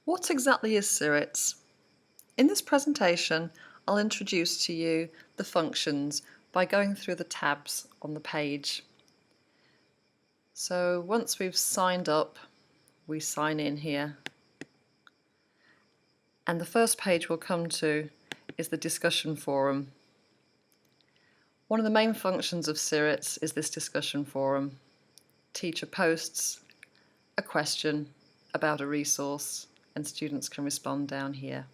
What exactly is Cyrits? In this presentation, I'll introduce to you the functions by going through the tabs on the page. So once we've signed up, we sign in here. And the first page we'll come to is the discussion forum. One of the main functions of Cyrits is this discussion forum. Teacher posts a question about a resource and students can respond down here.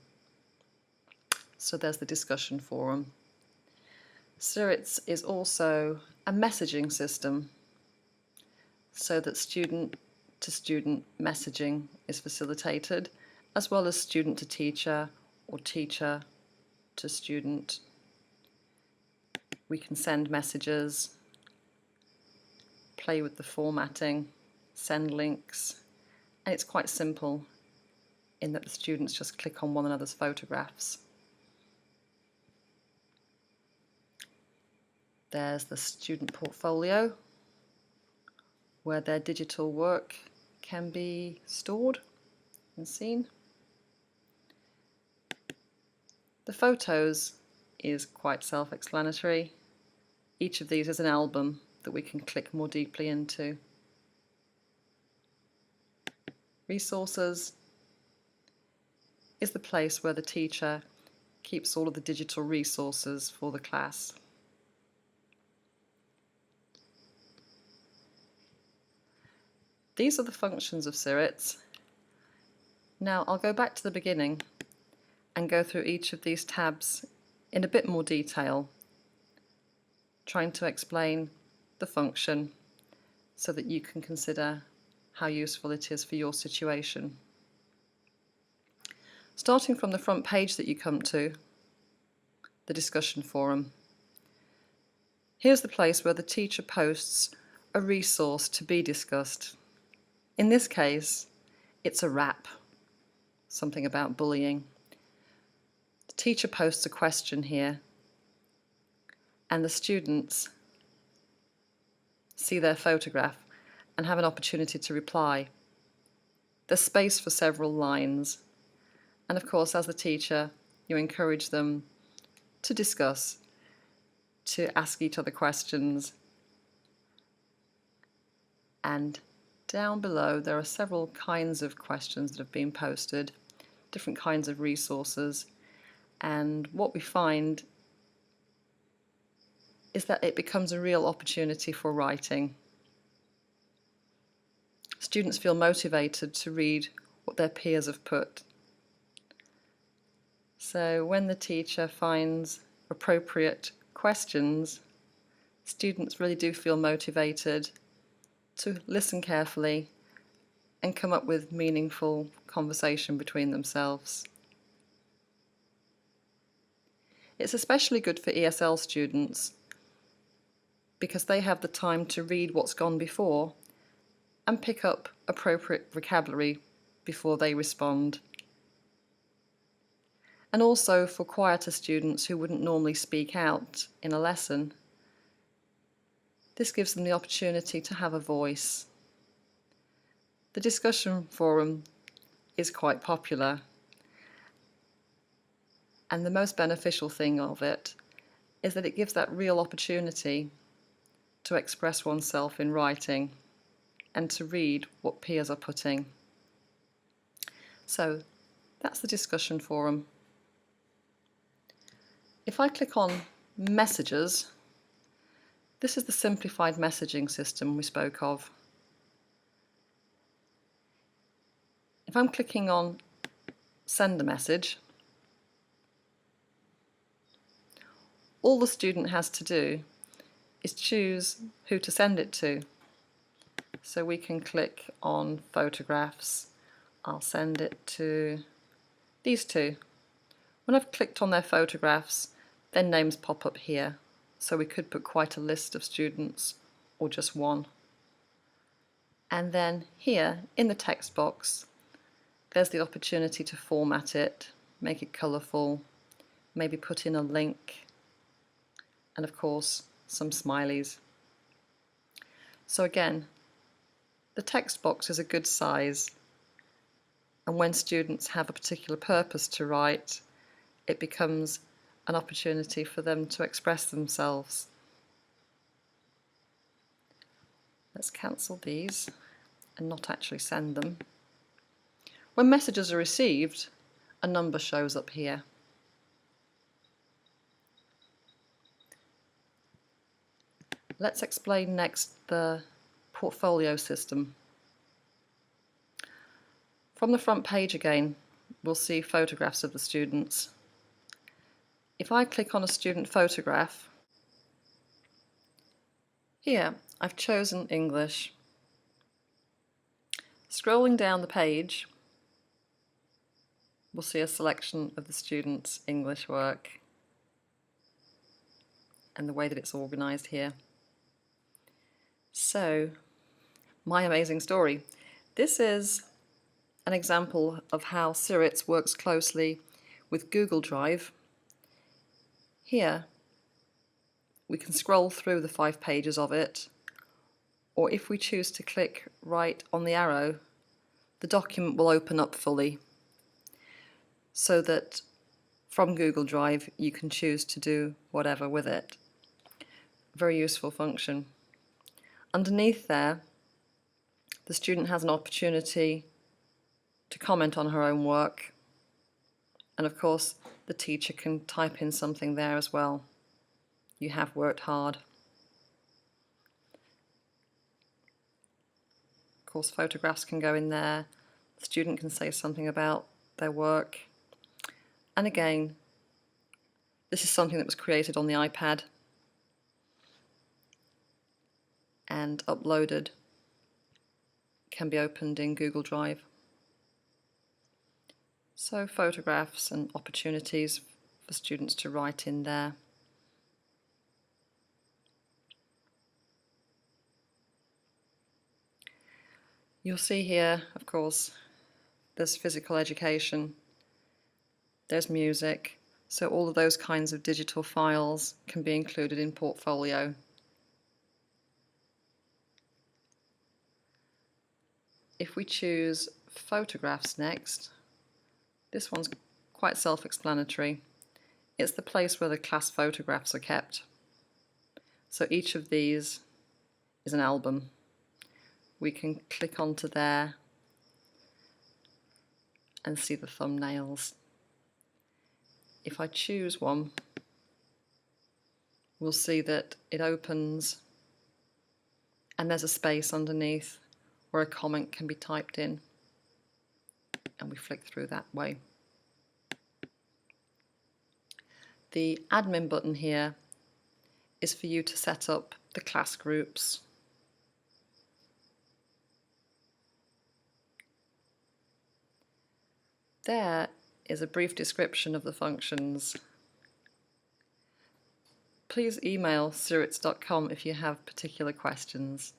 So there's the discussion forum. Cyrits is also a messaging system so that student-to-student messaging is facilitated, as well as student-to-teacher or teacher-to-student. We can send messages, play with the formatting, send links, and it's quite simple in that the students just click on one another's photographs. There's the student portfolio, where their digital work can be stored and seen. The photos is quite self-explanatory. Each of these is an album that we can click more deeply into. Resources is the place where the teacher keeps all of the digital resources for the class. These are the functions of Cyrits. Now I'll go back to the beginning and go through each of these tabs in a bit more detail, trying to explain the function so that you can consider how useful it is for your situation. Starting from the front page that you come to, the discussion forum. Here's the place where the teacher posts a resource to be discussed. In this case, it's a rap, something about bullying. The teacher posts a question here, and the students see their photograph and have an opportunity to reply. There's space for several lines, and of course, as the teacher, you encourage them to discuss, to ask each other questions, and down below there are several kinds of questions that have been posted, different kinds of resources, and what we find is that it becomes a real opportunity for writing. Students feel motivated to read what their peers have put. So when the teacher finds appropriate questions, students really do feel motivated to listen carefully and come up with meaningful conversation between themselves. It's especially good for ESL students because they have the time to read what's gone before and pick up appropriate vocabulary before they respond. And also for quieter students who wouldn't normally speak out in a lesson, this gives them the opportunity to have a voice. The discussion forum is quite popular, and the most beneficial thing of it is that it gives that real opportunity to express oneself in writing and to read what peers are putting. So that's the discussion forum. If I click on Messages, this is the simplified messaging system we spoke of. If I'm clicking on Send a Message, all the student has to do is choose who to send it to. So we can click on Photographs. I'll send it to these two. When I've clicked on their photographs, their names pop up here. So we could put quite a list of students or just one. And then here in the text box, there's the opportunity to format it, make it colourful, maybe put in a link, and of course some smileys. So again, the text box is a good size And when students have a particular purpose to write, it becomes an opportunity for them to express themselves. Let's cancel these and not actually send them. When messages are received, a number shows up here. Let's explain next the portfolio system. From the front page again, we'll see photographs of the students. If I click on a student photograph, here I've chosen English. Scrolling down the page, we'll see a selection of the students' English work and the way that it's organised here. So, my amazing story. This is an example of how Cyrits works closely with Google Drive. Here, we can scroll through the 5 pages of it, or if we choose to click right on the arrow, the document will open up fully, so that from Google Drive you can choose to do whatever with it. Very useful function. Underneath there, the student has an opportunity to comment on her own work, and of course the teacher can type in something there as well. You have worked hard. Of course, photographs can go in there. The student can say something about their work. And again, this is something that was created on the iPad and uploaded, can be opened in Google Drive. So photographs and opportunities for students to write in there. You'll see here, of course, there's physical education, there's music, so all of those kinds of digital files can be included in Portfolio. If we choose photographs next, this one's quite self-explanatory. It's the place where the class photographs are kept. So each of these is an album. We can click onto there and see the thumbnails. If I choose one, we'll see that it opens and there's a space underneath where a comment can be typed in, and we flick through that way. The admin button here is for you to set up the class groups. There is a brief description of the functions. Please email cyrits.com if you have particular questions.